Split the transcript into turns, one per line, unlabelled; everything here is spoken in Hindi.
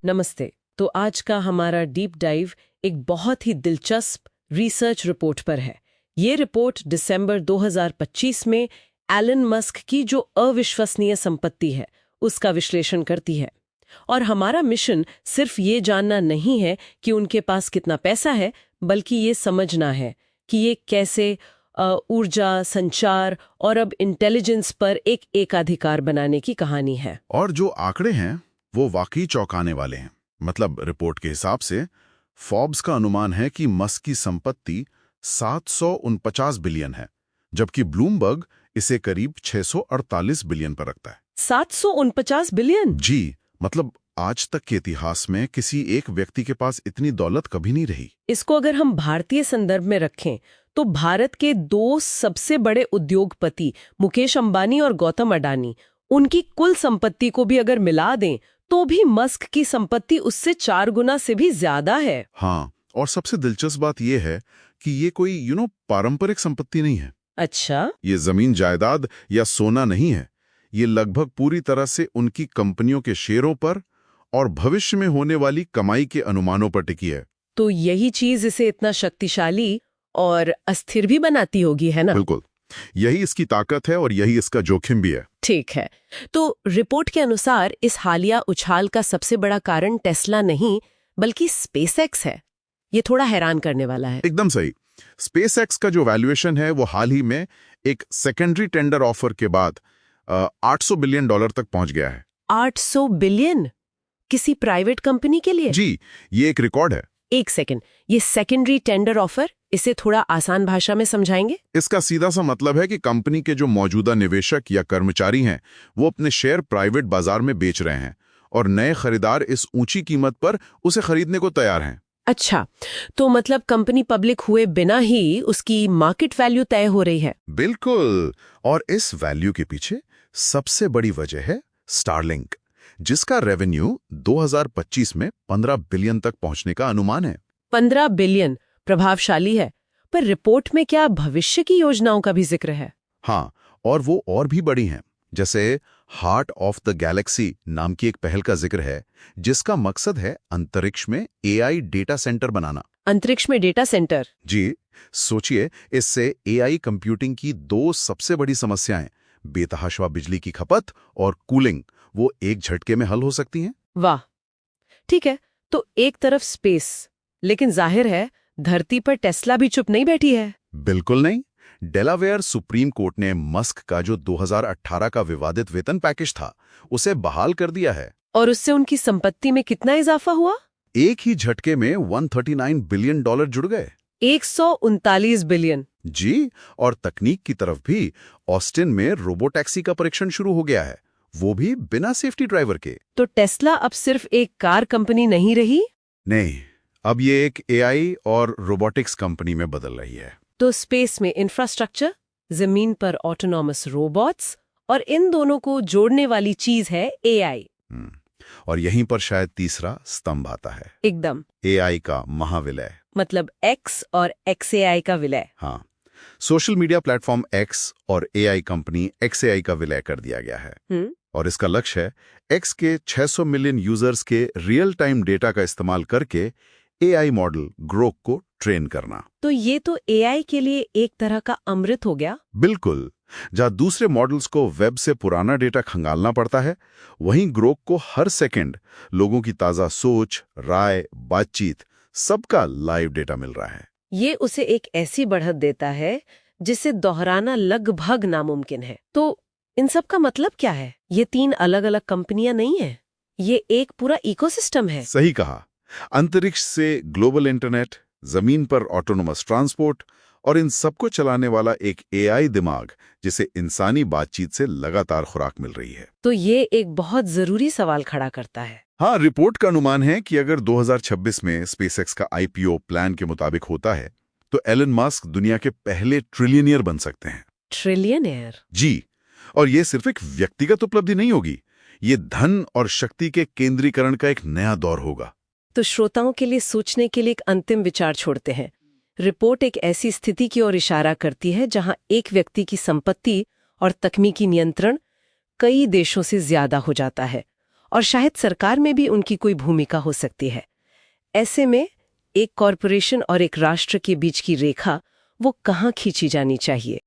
नमस्ते। तो आज का हमारा डीप डाइव एक बहुत ही दिलचस्प रिसर्च रिपोर्ट पर है। ये रिपोर्ट दिसंबर 2025 में एलन मस्क की जो अविश्वसनीय संपत्ति है उसका विश्लेषण करती है। और हमारा मिशन सिर्फ ये जानना नहीं है कि उनके पास कितना पैसा है, बल्कि ये समझना है कि ये कैसे ऊर्जा, संचार और अब इंटेलिजेंस पर एक एकाधिकार बनाने की कहानी है।
और जो आंकड़े हैं वो वाकई चौंकाने वाले हैं। मतलब रिपोर्ट के हिसाब से फोर्ब्स का अनुमान है कि मस्क की संपत्ति 749 बिलियन है, जबकि ब्लूमबर्ग इसे करीब 648 बिलियन पर रखता है।
749 बिलियन?
जी, मतलब आज तक के इतिहास में किसी एक व्यक्ति के पास इतनी दौलत कभी नहीं रही।
इसको अगर हम भारतीय संदर्भ में रखें तो भारत के दो सबसे बड़े उद्योगपति मुकेश अंबानी और गौतम अडानी, उनकी कुल संपत्ति को भी अगर मिला दें तो भी मस्क की संपत्ति उससे 4 गुना से भी ज्यादा है।
हाँ, और सबसे दिलचस्प बात यह है कि ये कोई पारंपरिक संपत्ति नहीं है।
अच्छा,
ये जमीन जायदाद या सोना नहीं है। ये लगभग पूरी तरह से उनकी कंपनियों के शेयरों पर और भविष्य में होने वाली कमाई के अनुमानों पर टिकी है।
तो यही चीज इसे इतना शक्तिशाली और अस्थिर भी बनाती होगी, है ना?
बिल्कुल, यही इसकी ताकत है और यही इसका जोखिम भी है।
ठीक है, तो रिपोर्ट के अनुसार इस हालिया उछाल का सबसे बड़ा कारण टेस्ला नहीं बल्कि स्पेसएक्स है। ये थोड़ा हैरान करने वाला है।
एकदम सही। स्पेसएक्स का जो वैल्यूएशन है वो हाल ही में एक सेकेंडरी टेंडर ऑफर के बाद $800 बिलियन तक पहुंच गया है।
800 बिलियन किसी प्राइवेट कंपनी के लिए?
जी, ये एक रिकॉर्ड है।
एक सेकंड, ये सेकेंडरी टेंडर ऑफर, इसे थोड़ा आसान भाषा में समझाएंगे?
इसका सीधा सा मतलब है कि कंपनी के जो मौजूदा निवेशक या कर्मचारी हैं वो अपने शेयर प्राइवेट बाजार में बेच रहे हैं और नए खरीदार इस ऊंची कीमत पर उसे खरीदने को तैयार हैं।
अच्छा, तो मतलब कंपनी पब्लिक हुए बिना ही उसकी मार्केट वैल्यू तय हो रही है?
बिल्कुल, और इस वैल्यू के पीछे सबसे बड़ी वजह है स्टारलिंक, जिसका रेवेन्यू 2025 में 15 बिलियन तक पहुंचने का अनुमान है।
15 बिलियन प्रभावशाली है, पर रिपोर्ट में क्या भविष्य की योजनाओं का भी जिक्र है?
हाँ, और वो और भी बड़ी हैं। जैसे हार्ट ऑफ द गैलेक्सी नाम की एक पहल का जिक्र है, जिसका मकसद है अंतरिक्ष में एआई डेटा सेंटर बनाना।
अंतरिक्ष में डेटा सेंटर?
जी, सोचिए, इससे एआई कंप्यूटिंग की दो सबसे बड़ी समस्याएं, बेतहाशा बिजली की खपत और कूलिंग, वो एक झटके में हल हो सकती हैं।
वाह, ठीक है। तो एक तरफ स्पेस, लेकिन जाहिर है धरती पर टेस्ला भी चुप नहीं बैठी है।
बिल्कुल नहीं। डेलावेयर सुप्रीम कोर्ट ने मस्क का जो 2018 का विवादित वेतन पैकेज था उसे बहाल कर दिया है।
और उससे उनकी संपत्ति में कितना इजाफा हुआ?
एक ही झटके में $139 बिलियन जुड़ गए।
139 बिलियन?
जी, और तकनीक की तरफ भी ऑस्टिन में रोबोटैक्सी का परीक्षण शुरू हो गया है, वो भी बिना सेफ्टी ड्राइवर के।
तो टेस्ला अब सिर्फ एक कार कंपनी नहीं रही?
नहीं, अब ये एक एआई और रोबोटिक्स कंपनी में बदल रही है।
तो स्पेस में इंफ्रास्ट्रक्चर, जमीन पर ऑटोनॉमस रोबोट्स, और इन दोनों को जोड़ने वाली चीज है एआई।
और यहीं पर शायद तीसरा स्तंभ आता है।
एकदम,
एआई का महाविलय,
मतलब एक्स और एक्सएआई का विलय।
हाँ, सोशल मीडिया प्लेटफॉर्म एक्स और एआई कंपनी एक्सएआई का विलय कर दिया गया है। और इसका लक्ष्य है एक्स के 600 मिलियन यूजर्स के रियल टाइम डेटा का इस्तेमाल करके एआई मॉडल ग्रोक को ट्रेन करना।
तो ये तो एआई के लिए एक तरह का अमृत हो गया।
बिल्कुल, जहां दूसरे मॉडल्स को वेब से पुराना डेटा खंगालना पड़ता है, वहीं ग्रोक को हर सेकंड लोगों की ताजा सोच, राय, बातचीत, सबका लाइव डेटा मिल रहा है।
ये उसे एक ऐसी बढ़त देता है जिसे दोहराना लगभग नामुमकिन है। तो इन सब का मतलब क्या है? ये 3 अलग-अलग कंपनियां नहीं है, ये एक पूरा इकोसिस्टम है।
सही कहा। अंतरिक्ष से ग्लोबल इंटरनेट, जमीन पर ऑटोनोमस ट्रांसपोर्ट और इन सबको चलाने वाला एक एआई दिमाग, जिसे इंसानी बातचीत से लगातार खुराक मिल रही है।
तो ये एक बहुत जरूरी सवाल खड़ा करता है।
हाँ, रिपोर्ट का अनुमान है कि अगर 2026 में स्पेसएक्स का आईपीओ प्लान के मुताबिक होता है तो एलन मस्क दुनिया के पहले ट्रिलियनियर बन सकते हैं।
ट्रिलियनियर?
जी, और ये सिर्फ एक व्यक्तिगत उपलब्धि नहीं होगी, ये धन और शक्ति के केंद्रीकरण का एक नया दौर होगा।
तो श्रोताओं के लिए सोचने के लिए एक अंतिम विचार छोड़ते हैं। रिपोर्ट एक ऐसी स्थिति की ओर इशारा करती है जहां एक व्यक्ति की संपत्ति और तकनीकी नियंत्रण कई देशों से ज्यादा हो जाता है, और शायद सरकार में भी उनकी कोई भूमिका हो सकती है। ऐसे में एक कॉरपोरेशन और एक राष्ट्र के बीच की रेखा वो कहाँ खींची जानी चाहिए?